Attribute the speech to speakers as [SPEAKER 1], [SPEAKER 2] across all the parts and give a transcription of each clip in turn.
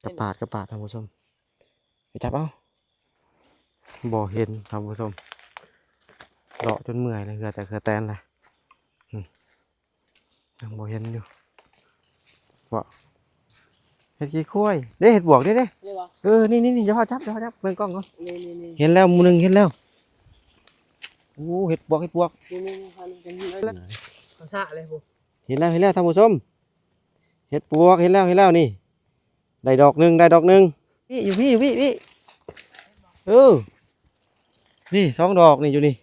[SPEAKER 1] กระปาดท่านผู้ชมไปจับเอาบ่เห็นท่านผู้ชมเลาะจนเมื่อยเลยเหลือแต่แตนเลยยังบ่เห็นอยู่บ่เห็ดขี้ข้วยเด้เห็ดบวกเด้นี่อย่าพาจับเบิ่งกล้องก่อนเห็นแล้วหมู่นึงเห็นแล้วโอ้เห็ดบวก
[SPEAKER 2] นี่เขาซะเลยผม
[SPEAKER 1] เห็นแล้วท่านผู้ชมเห็ดบวกเห็นแล้วนี่ได้ดอกหนึ่งพี่อยู่พี่นี่สองดอกนี่อยู่นี่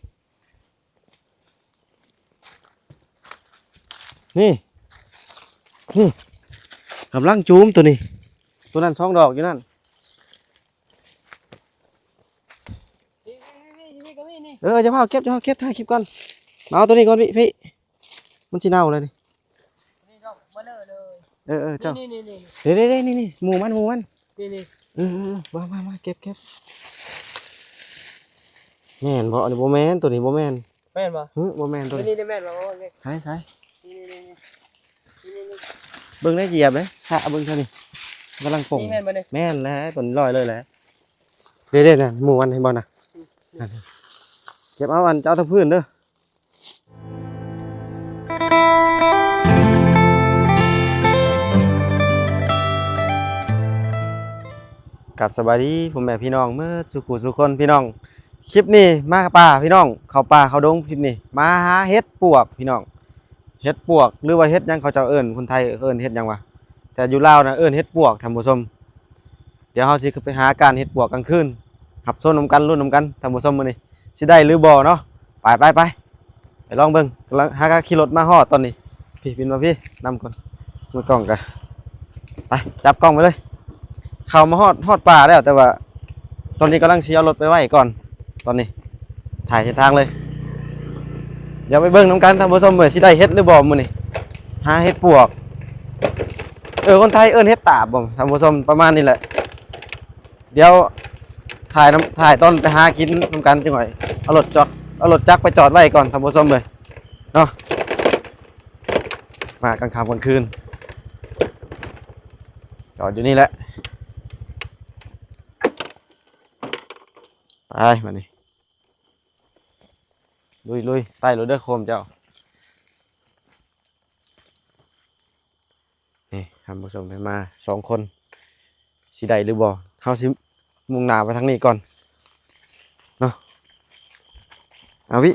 [SPEAKER 1] กำลังจูมตัวนั้นสองดอกอยู่นั่นจะพาเก็บถ่ายคลิปก่อนมาเอาตัวนี้ก่อนพี่มันชิเน่าเลยนี่เจ้านี่หมูมัน
[SPEAKER 2] นี่
[SPEAKER 1] มาเก็บแม่นบ่อันนี้บ่แม่นตัวนี้บ่แม่น
[SPEAKER 2] แม่นบ่
[SPEAKER 1] บ่แม่นตัว
[SPEAKER 2] นี้แม่นบ่
[SPEAKER 1] ใส่เบิ่งได้เหยียบเลยถ้าเบิ่งเท่านี้กำลังป่งแม่นแล้วตัวนี้ลอยเลยแหละเด้น่ะหมูมันเห็นบ่น่ะเก็บเอาอันเจ้าทั้งพื้นเด้อกับสบายดีผมแม่พี่น้องเมื่อสุคนพี่น้องคลิปนี้มาป่าพี่น้องเข้าป่าเข้าดงคลิปนี้มาหาเห็ดปวกพี่น้องเห็ดปวกหรือว่าเห็ดยังเขาเจ้าเอิ้นคนไทยเอิ้นเห็ดยังวะแต่อยู่ลาวนะเอิ้นเห็ดปวกท่านผู้ชมเดี๋ยวเฮาสิไปหาการเห็ดปวกกลางคืนหับโซนนำกันรุ่นนำกันท่านผู้ชมมื้อนี้สิได้หรือบ่เนาะไปลองเบิ่งกำลังหาขี่รถมาฮอดตอนนี้พี่มาพี่นำก่อนมือกล้องกันไปจับกล้องไปเลยเข้ามาฮอดป่าแล้วแต่ว่าตอนนี้กำลังเชียร์รถไปไว้ก่อนตอนนี้ถ่ายเส้นทางเลยเดี๋ยวไปเบิ่งน้ำกันท่านผู้ชมเมื่อสิได้เฮ็ดหรือบ่มื้อนี้หาเฮ็ดปวกคนไทยเอิ้นเฮ็ดตาบบ่ท่านผู้ชมประมาณนี้แหละเดี๋ยวถ่ายตอนไปหากินน้ำกันจังหน่อยเอารถจักรไปจอดไว้ก่อนท่านผู้ชมเลยเนาะมากลางค่ำกลางคืนจอดอยู่นี่แหละไปมานี่ลุยใต้รถเด้อโคมเจ้านี่ทำผสมไปมา2 คนสิได้หรือบ่เฮาสิมุ่งหน้าไปทางนี้ก่อนเนาะเอาวิ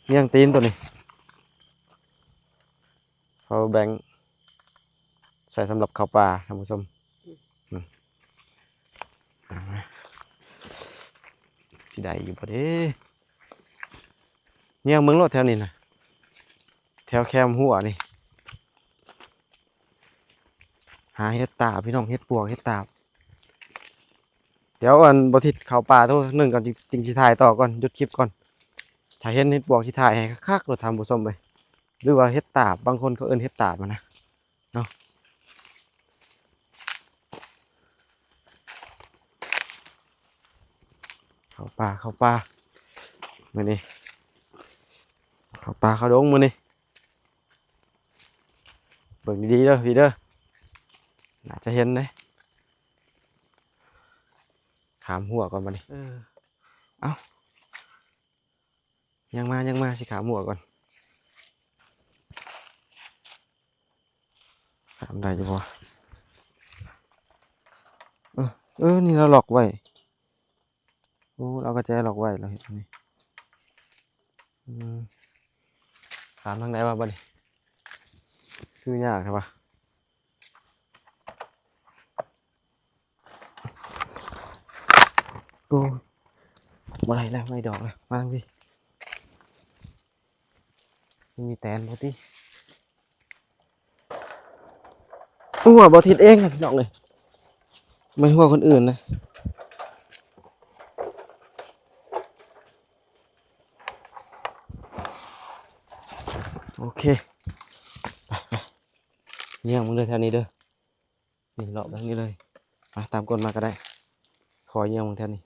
[SPEAKER 1] เลี้ยงตีนตัวนี้เขาแบ่งใส่สำหรับข้าวปลาท่านผู้ชมสิได้อยู่บ่เด้เนี่ยเมืองรถแถวนี้นะแถวแคมหัวนี่หาเห็ดตาพี่น้องเห็ดปวกเห็ดตาเดี๋ยวอันบ่ทิศเข้าป่าโทษนึงก่อนจริงสิถ่ายต่อก่อนหยุดคลิปก่อนถ้าเห็นเห็ดปวกสิถ่ายให้คักๆรถทำผู้ชมไปหรือว่าเห็ดตาบบางคนเขาเอิ้นเห็ดตาบมานะเนาะเข้าป่ามื้อนี้เข้าป่าเข้าดงมื้อนี้เบิ่งดีๆเด้อพี่เด้อน่าจะเห็นเลยขามหัวก่อนมาดิเอ้ายังมาสิขามหัวก่อนขามได้จ้ะพ่อนี่เราหลอกไว้โอ้เราก็แจหลอกไว้เราเห็นนี่ขามทางไหนมาบ้านี่คือยากใช่ปะโอ้บ่ได้แล้วไม่ดอกแล้วมาพี่มีแตนพอดีหัวบ่ทิดเองนะพี่น้องเลยไม่หัวคนอื่นนะโอเคไปเนี่ยมึงเลยแถวนี้เด้อนี่เลาะแบบนี้เลยมาตามกลมาก็ได้ขอเยี่ยมมึงแถวนี้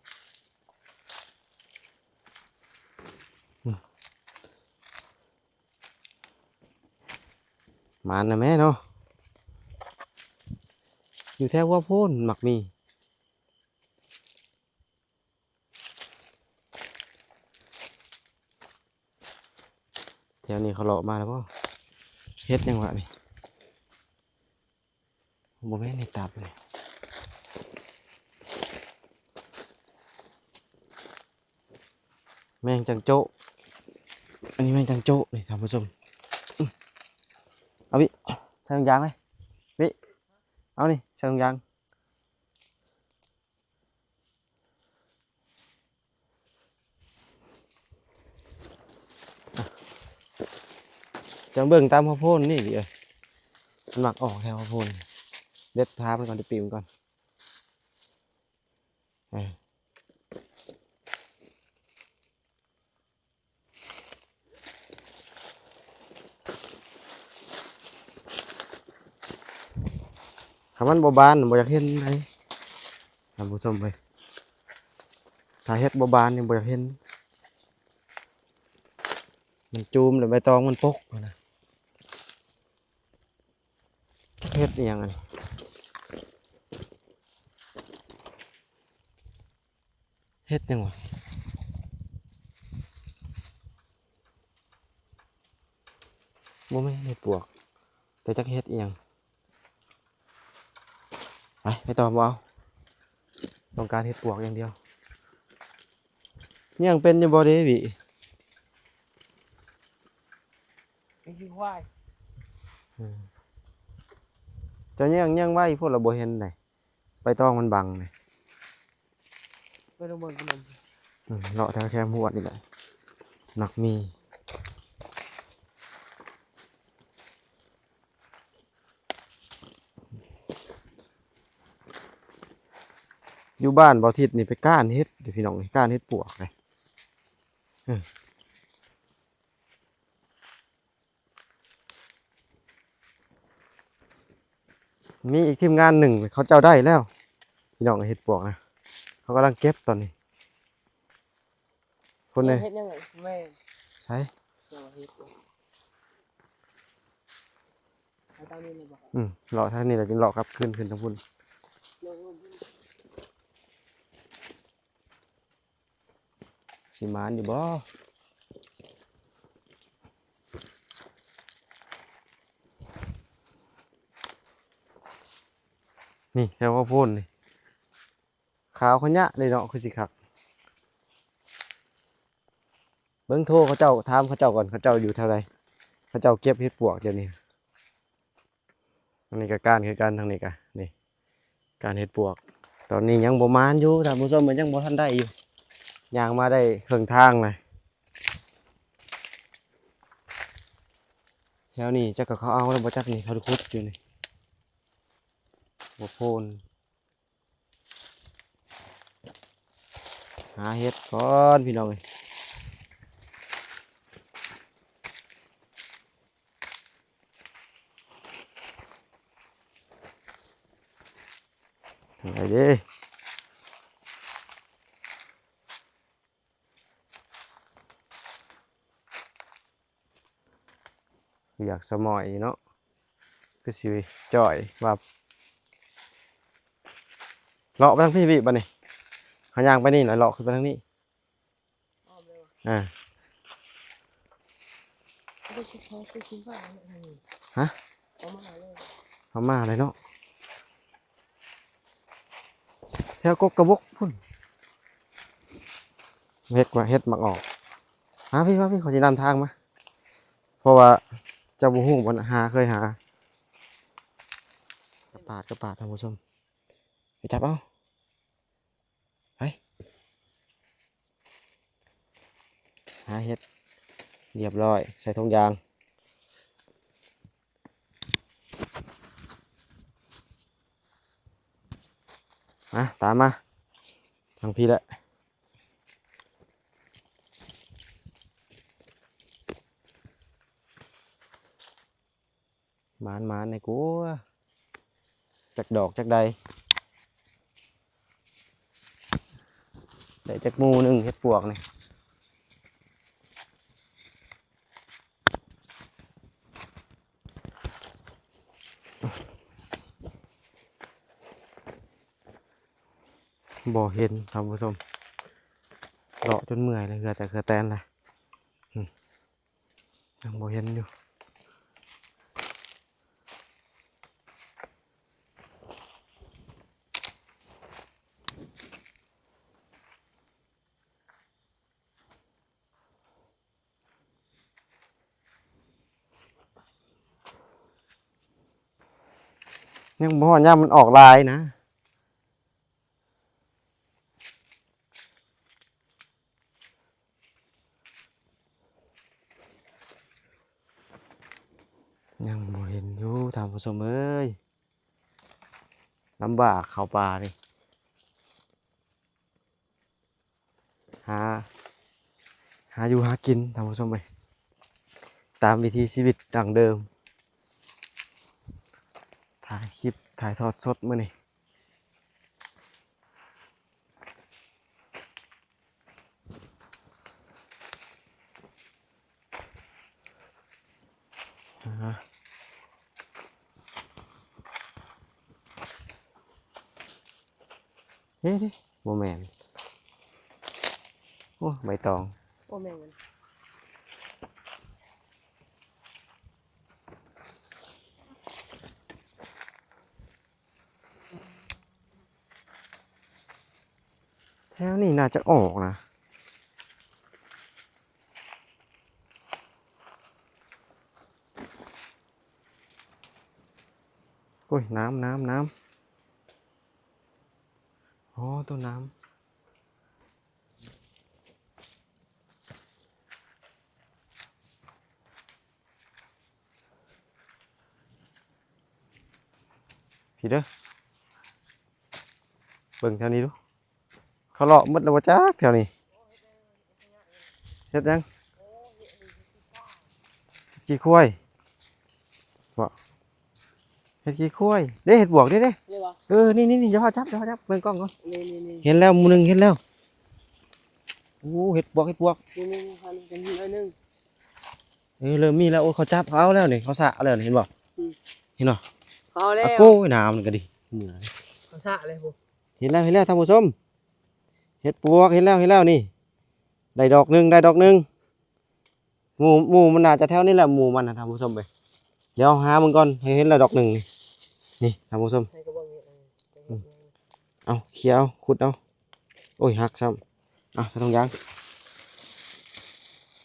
[SPEAKER 1] มานะแม่เนาะ อยู่แถวหัวโพ้นหมักมีแถวนี้เขาเลาะมาแล้วป่ะเฮ็ดยังวะนี่บ่แม่นในตับเลยแมงจังโจ้อันนี้แมงจังโจ้นี่ท่านผู้ชมเอาวิใส่ถุงยางไหมวิเอานี่ใส่ถุงยางจังเบิ่งตามข้าวโพดนี่ดิมันหมักออกแค่ข้าวโพดเด็ดพามันก่อนเด็ดปีมันก่อนคำมันบ่บานบ่อยากเห็นไงท่านผู้ชมเลยถ้าเฮ็ดบ่บานนี่บ่อยากเห็นมันจูมหรือใบตองมันปกนะเฮ็ดอหยังไงเฮ็ดยังวะบ่แม่นเฮ็ดปวกแต่จักเฮ็ดอหยังไปต่อบ่เอาต้องการเฮ็ดปวกอย่างเดียวยังเป็นอยู่บ่เด้วิ
[SPEAKER 2] เป็นขี้ควาย
[SPEAKER 1] เจ้ายังไว้พวกเราบ่เห็นไหนใบตองมันบังเลย
[SPEAKER 2] ไปลงบนขนม
[SPEAKER 1] เลาะทางแคมหัวดนี่แหละหนักมีอยู่บ้านบ่ทิศนี่ไปก้านเฮ็ดเดี๋ยวพี่น้องก้านเฮ็ดปวกเลยมีอีกทีมงานหนึ่งเขาเจ้าได้แล้วพี่น้องเฮ็ดปวกนะเขากำลังเก็บตอนนี้คนเลย
[SPEAKER 2] เฮ็ดยังไงแม่
[SPEAKER 1] ใช่
[SPEAKER 2] เราเฮ็ดเอาตามนี้เลยบอก
[SPEAKER 1] เลาะทางนี้แหละจึงเลาะครับขึ้นทางพุ่น
[SPEAKER 2] ลงบน
[SPEAKER 1] สิมานอยู่บ่นี่แถวว่าพ่นนี่ขาวเขาเนี้ยเลยเนาะคือสิครับเบิ้งโทรเขาเจ้าถามเขาเจ้าก่อนเขาเจ้าอยู่เท่าไรเขาเจ้าเก็บเฮ็ดปวกเดี๋ยวนี้อันนี้ก็การคือการทางนี้ก็นี่การเฮ็ดปวกตอนนี้ยังบ่มานอยู่ท่านผู้ชมมันยังบ่ทันได้อยู่ย่างมาได้ครึ่งทางเลยแถวนี้จักก็เขาเอาแล้วบ่จักนี่เขาขุดอยู่นี่บ่โพนหาเฮ็ดก่อนพี่น้องเอ้ยไงเด้อยากสมอยเนาะคือสิจ่อยว่าเลาะไปทางพี่พี่บัดนี้เขาย่างไปนี่หน่อยเลาะขึ้นไปทางนี้
[SPEAKER 2] อ้อมเลยว่ะ
[SPEAKER 1] อ่า
[SPEAKER 2] ไม่ใช่เขาไปกินข้าวเนี่ย
[SPEAKER 1] ฮะ
[SPEAKER 2] เอามาเลย
[SPEAKER 1] เขามาเลยเนาะแถวกกกระบกพุ่นเฮ็ดว่าเฮ็ดมักออกมาพี่ขอจะนำทางมาเพราะว่าเจ้าบุหูมันหาเคยหากระปาดท่านผู้ชมไปจับเอาไปหาเฮ็ดเรียบร้อยใส่ถุงยางตามมาทางพี่แหละหมานในกูจักดอกจักใดได้จักหมูหนึ่งเฮ็ดปวกนี่ บ่เห็นท่านผู้ชมเลาะจนเมื่อยเลยเหลือแต่เขือแตนเลยยังบ่เห็นอยู่ยังบ่ย่ามมันออกลายนะยังบ่เห็นอยู่ท่านผู้ชมเอ้ยลำบากเข้าป่าเลยหาอยู่หากินท่านผู้ชมไปตามวิถีชีวิตดั้งเดิมถ่ายคลิปถ่ายทอดสดมื้อนี้เฮ้ยโมแมนโอ้ใบตอง
[SPEAKER 2] โอ้แม่งมัน
[SPEAKER 1] แถวนี้น่าจะออกนะโอ้ยน้ำอ๋อตัวน้ำพี่เด้อเบิ่งแถวนี้ดูเขาเลาะหมดแล้วว่าจักแถวนี้เฮ็ดยังขี้ควายบ่เฮ็ดขี้ควายเด้เฮ็ดบวกเด้
[SPEAKER 2] นี่วะ
[SPEAKER 1] นี่อย่าพาจับเบิ่งกล้องก่อน
[SPEAKER 2] นี่
[SPEAKER 1] เห็นแล้วหมู่หนึงเห็นแล้วโอ้เฮ็ดบวก
[SPEAKER 2] นี่พันเป็นอันนึง
[SPEAKER 1] เริ่มมีแล้วโอ้เขาจับเขาเอาแล้วนี่เขาสะเอาแล้วนี่เห็นบ่เห็นบ่
[SPEAKER 2] เขาแล้
[SPEAKER 1] อะ
[SPEAKER 2] ว
[SPEAKER 1] โก้ยน้ำนี่ก็ดิเหนื่อย
[SPEAKER 2] เขาสะเลยผม
[SPEAKER 1] เห็นแล้วท่านผู้ชมเห็ดปวกเห็นแล้วนี่ได้ดอกหนึ่งหมู่มันน่าจะแถวนี้แหละหมู่มันนะท่านผู้ชมไปเดี๋ยวหามึงก่อนให้เห็นแล้วดอกหนึ่งนี่ท่านผู้ชม
[SPEAKER 2] ให้กระบอกนี้
[SPEAKER 1] เอาเขียวขุดเอาโอ้ยหักซ้ำใส่ถุงยาง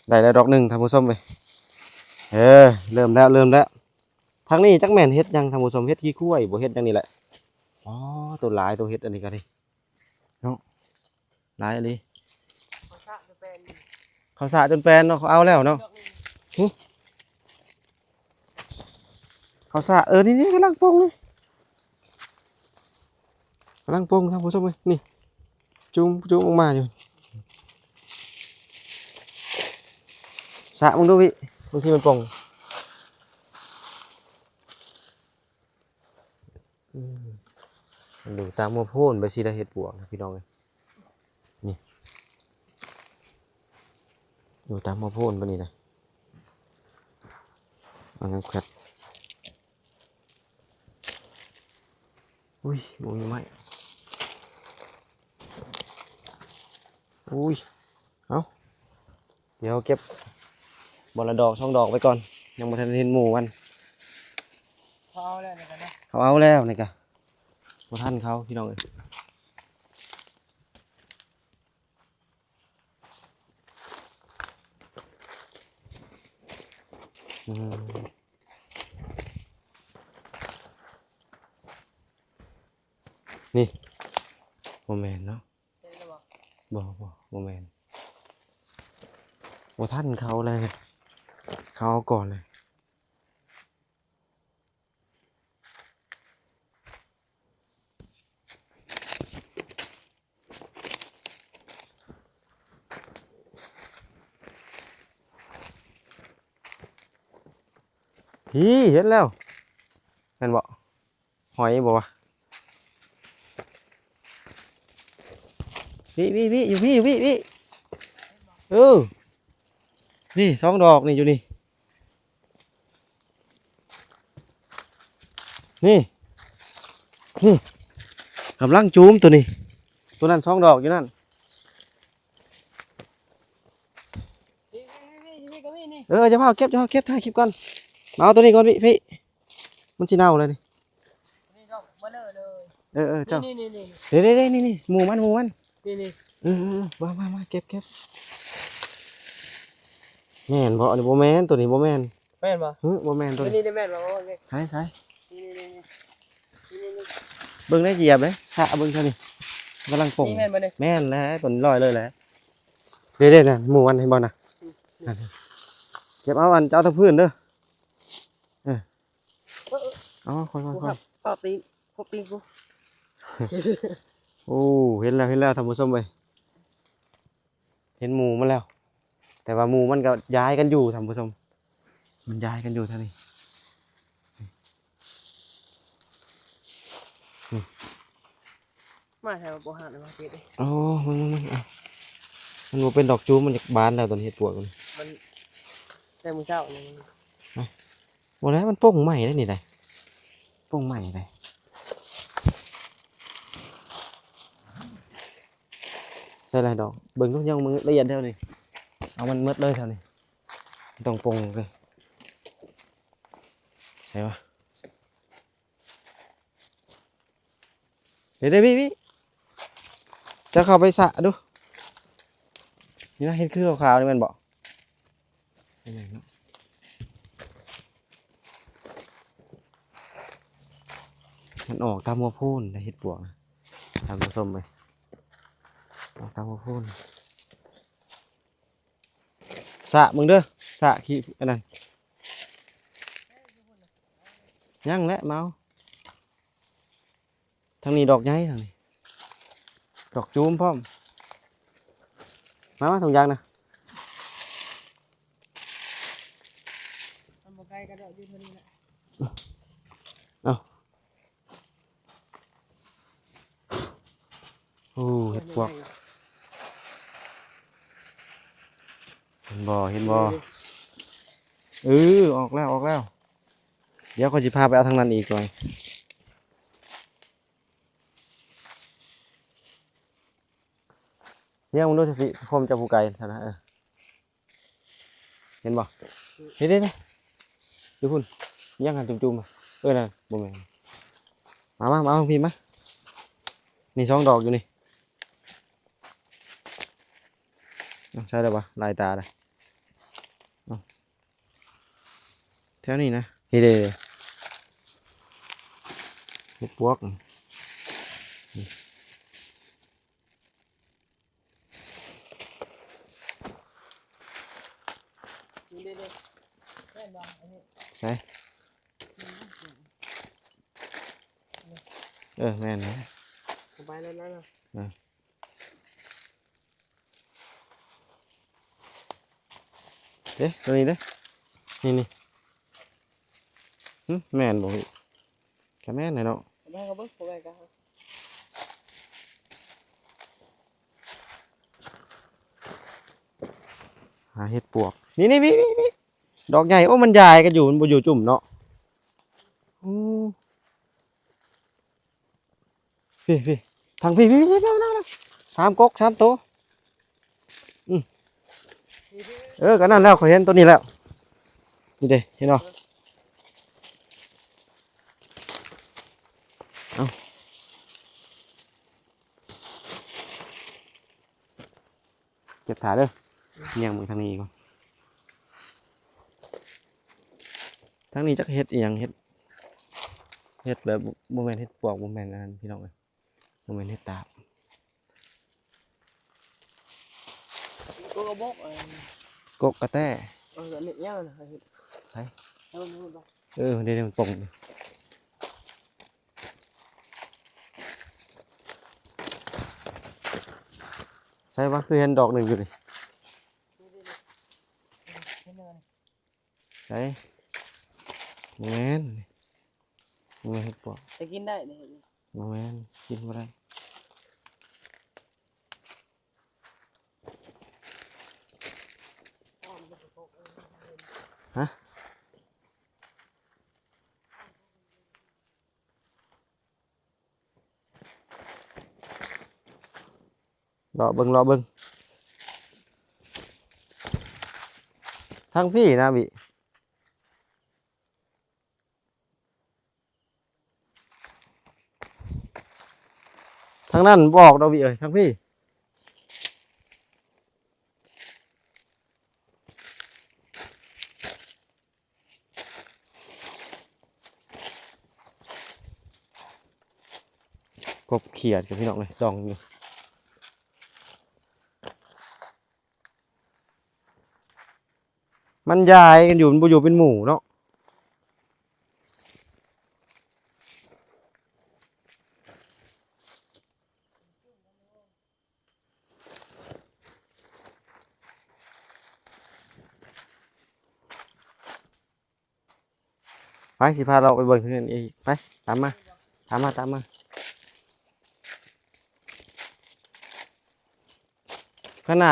[SPEAKER 1] ได้แล้วดอกหนึ่งท่านผู้ชมไปเริ่มแล้วทางนี้จักแม่นเฮ็ดยังท่านผู้ชมเฮ็ดขี้คุ้ยบ่เฮ็ดยังนี่แหละอ๋อตัวหลายตัวเฮ็ดอันนี้ก็ดิเนาะหลายอันนี้
[SPEAKER 2] เขาสะจะเป็น
[SPEAKER 1] เขาสะจนแปลนเนาะเขาเอาแล้วเนาะเขาสะนี่กำลังปงเลยกำลังปงท่านผู้ชมเลยนี่จุ่มออกมาอยู่สะมึงดูพี่บางทีมันปงดูตามมัวโพ่นไปสิได้เห็ดปวกนะพี่น้องเลยนี่ดูตามมัวโพ่นไปนี่นะเอางั้นแควดอุ้ยมองยังไงอุ้ยเอาเดี๋ยวเก็บบอลละดอกช่องดอกไว้ก่อนยังไม่ทันเห็นหมู่มัน
[SPEAKER 2] เขาเอาแล้วนะ
[SPEAKER 1] เขาเอาแล้วนี่กะบ่ทันเขาพี่น้องเอ้ยนี่โมแมนเนาะบ่แมนบ่ทันเขาเลยเขาเอาก่อนเลยพี่เห็นแล้วเห็นบ่หอยบ่วะพี่อยู่พี่นี่สองดอกนี่อยู่นี่กำลังจูมตัวนี้ ตัวนั้น2ดอกอยู่นั่น
[SPEAKER 2] นี่ก็มีนี่
[SPEAKER 1] จะพาเก็บถ่ายคลิปก่อนมาเอาตัวนี้ก่อนพี่มันสิเน่าเลยนี่
[SPEAKER 2] นี่ดอกเบลอเลย
[SPEAKER 1] เจ้า
[SPEAKER 2] นี่
[SPEAKER 1] เด้นี่หมูมัน
[SPEAKER 2] นี่
[SPEAKER 1] มาเก็บแม่นบ่อันนี้บ่แม่นตัวนี้บ่แม่น
[SPEAKER 2] แม่นบ่
[SPEAKER 1] บ่แม่นตัวนี้
[SPEAKER 2] นี่ได้แม่นบ่นี่
[SPEAKER 1] ใส่
[SPEAKER 2] นี่
[SPEAKER 1] เบิ่งได้เหยียบเลยถ้าเบิ่งเท่านี้กำลังป่ง
[SPEAKER 2] นี่แม่นบ่นี่
[SPEAKER 1] แม่นแล้วตัวนี้ลอยเลยแหละเด้ๆน่ะหมูมันเห็นบ่น่ะนั่นเก็บเอาอันเจ้าตะพื้นเด้อเอาค่อย
[SPEAKER 2] เอาตีพบตีกู
[SPEAKER 1] โอ้เห็นแล้วท่านผู้ชมเว้ยเห็นหมูมันแล้ว แต่ว่าหมูมันก็ย้ายกันอยู่ท่านผู้ชมมันย้ายกันอยู่เท่านี้
[SPEAKER 2] มาแถวบ่หามาเก็บดิ
[SPEAKER 1] อ๋อมันบ่เป็นดอกจูมมันจากบานแล้วตอนนี้เฮ็ดปวกมัน
[SPEAKER 2] มันแต่มื้อเช้านี่
[SPEAKER 1] บ่แล้วมันโป่งใหม่ได้นี่ได้โป่งใหม่ได้ใส่หลายดอกเบิ่งทุกอย่างมึงละเอียดเท่านี้เอามันหมดเลยเท่านี้ต้องโป่งเลยใช่ปะเดี๋ยวพี่จะเข้าไปสระดูนี่นะเห็นคือขาวๆนี่มันบอกมันออกตามหัวโพูนในเห็ดปวกนะตามผสมไปออกตามหัวโพูนสระมึงเด้อสระขี้อันนั้นยั่งและเมาทางนี้ดอกใหญ่ทางนี้ดอกจูมพร้อมมาถุงยางนะ
[SPEAKER 2] มันบ่ไกลก็ดอกอยู่เท่านี้แหละ
[SPEAKER 1] โอ้เห็ดปวกเห็นบ่ออกแล้วเดี๋ยวเขาจะพาไปเอาทางนั้นอีกหน่อยเนี่ยมึงดูสิผมจะผูกไก่ท่านะเห็นบ่เห็นดิดูพุ่นยังหันจุ่มๆน่ะบ่แม่นมาเอาพี่มานี่2ดอกอยู่นี่ใช่แล้วปะลายตาเลยแถวนี้นะนี่เด้เห็ดปวก
[SPEAKER 2] นี่เด้แม่นบ่อันนี้
[SPEAKER 1] ใช่แม่นนะ
[SPEAKER 2] สบายแล้วนะ
[SPEAKER 1] ตัวนี้เด้นี่แม่นบ่พี่แค่แม่นเนาะ
[SPEAKER 2] ได้ก็เบิ่งบ่ไกลก็
[SPEAKER 1] หาเห็ดปวกนี่พี่ดอกใหญ่โอ้มันใหญ่กันอยู่มันบ่อยู่จุ่มเนาะพี่ทางพี่3 กก 3 ตัวก็นั่นแล้วเขาเห็นตัวนี้แล้วนี่เด้เห็นบ่เอาเก็บถาเด้อเนียงมึงทางนี้ก่อนทางนี้จักเฮ็ดอีหยังเฮ็ดแบบบ่แม่นเฮ็ดปวกบ่แม่นอันนั้นพี่น้องเอ้ยบ่แม่นเฮ็ดตาบ
[SPEAKER 2] กูก็บอก
[SPEAKER 1] กกกระแต้
[SPEAKER 2] อันนี้ยังนะเฮ็ด
[SPEAKER 1] ใช่
[SPEAKER 2] เอามันบ่
[SPEAKER 1] เดี๋ยวมันป่งใช่ปะคือเห็นดอกหนึ่งอยู่ดิใช่โมเมนเห็ดปวก
[SPEAKER 2] จะกินได้นี่
[SPEAKER 1] โมเมนกินบ่ได้ฮะ รอเบิ่งทางพี่นะบิทางนั้นบอกเราบิเอ้ยทางพี่กบเขียดกับพี่น้องเลยดองอยู่มันยายกันอยู่มันบ่อยู่เป็นหมู่เนาะไปสิพาเราไปเบิ่งที่นั่นอีกไปตามมาขนา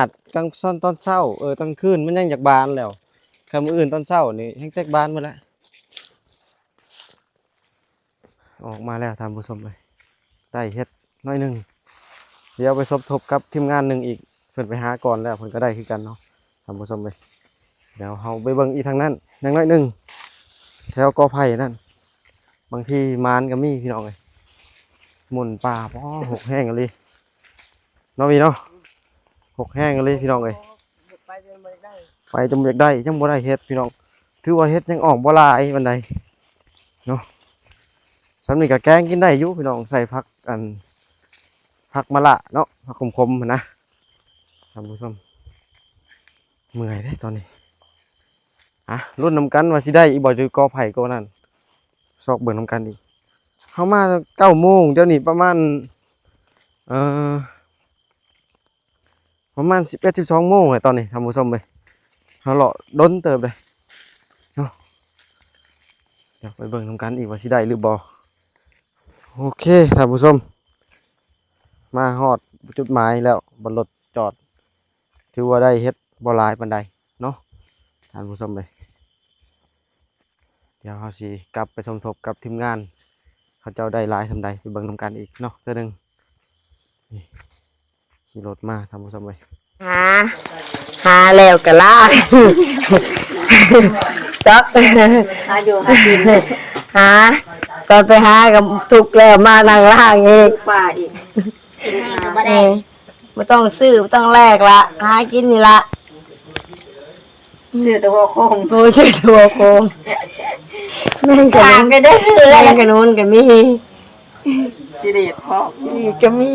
[SPEAKER 1] ดกลางซ่อนตอนเช้าตอนคืนมันยังอยากบานแล้วคำอื่นตอนเช้านี่ยังแตกบานหมดแล้วออกมาแล้วทำผู้ชมเลยได้เฮ็ดน้อยหนึ่งเดี๋ยวไปสมทบกับทีมงานหนึ่งอีกเพิ่นไปหาก่อนแล้วเพิ่นก็ได้คือกันเนาะทำผู้ชมเลยเดี๋ยวเราไปเบิ่งอีกทางนั้นยังน้อยหนึ่งแถวกอไผ่นั่นบางทีมานก็มีพี่น้องเลยหมุนป่าป้อหกแห้งกันเลยเนาะพี่เนาะหกแห้งกันเลยพี่น้องเลย
[SPEAKER 2] ไปจนบ่ได้
[SPEAKER 1] ไปจำอยากได้จังบ่ได้เฮ็ดพี่น้องถือว่าเฮ็ดยังออกบ่หลายปานใดเนาะสำนี้ก็แกงกินได้อยู่พี่น้องใส่ผักมะละเนาะผักขมๆนะท่านผู้ชมเมื่อยเด้ตอนนี้รุ่นนำกันว่าสิได้อีบ่อยู่กอไผ่กอนั่นซอกเบิ่งนำกันอีกเฮามา9 โมงเดี๋ยวนี้ประมาณประมาณ11-12 โมงเลยตอนนี้ท่านผู้ชมเลยเฮาเลาะดนเติบเลยเนาะเดี๋ยวไปเบิ่งนำกันอีกว่าสิได้หรือบ่โอเคท่านผู้ชมมาฮอดจุดหมายแล้วบนรถจอดถือว่าได้เฮ็ดบ่หลายปานใดเนาะท่านผู้ชมเลยเดี๋ยวเฮาสิกลับไปสมทบกับทีมงานเขาเจ้าได้หลายสำใดไปเบิ่งนำกันอีกเนาะเทื่อนึงนี่ขี่รถมาท่านผู้ชมเลย
[SPEAKER 3] หาแล้วก็ลากจักหาอยู่หากินหาตอนไปหากับทุกข์แล้วมานั่งล่างอีกป่าอีกไม่ต้องซื้อไม่ต้องแลกละหากินนี่ละซื้อตัวโคงโอ้ซื้อตัวโคงแม่งกันนู้นก็ได้ซื้อแม่งกันนู้นก็มีจิเดชพ่อก็มี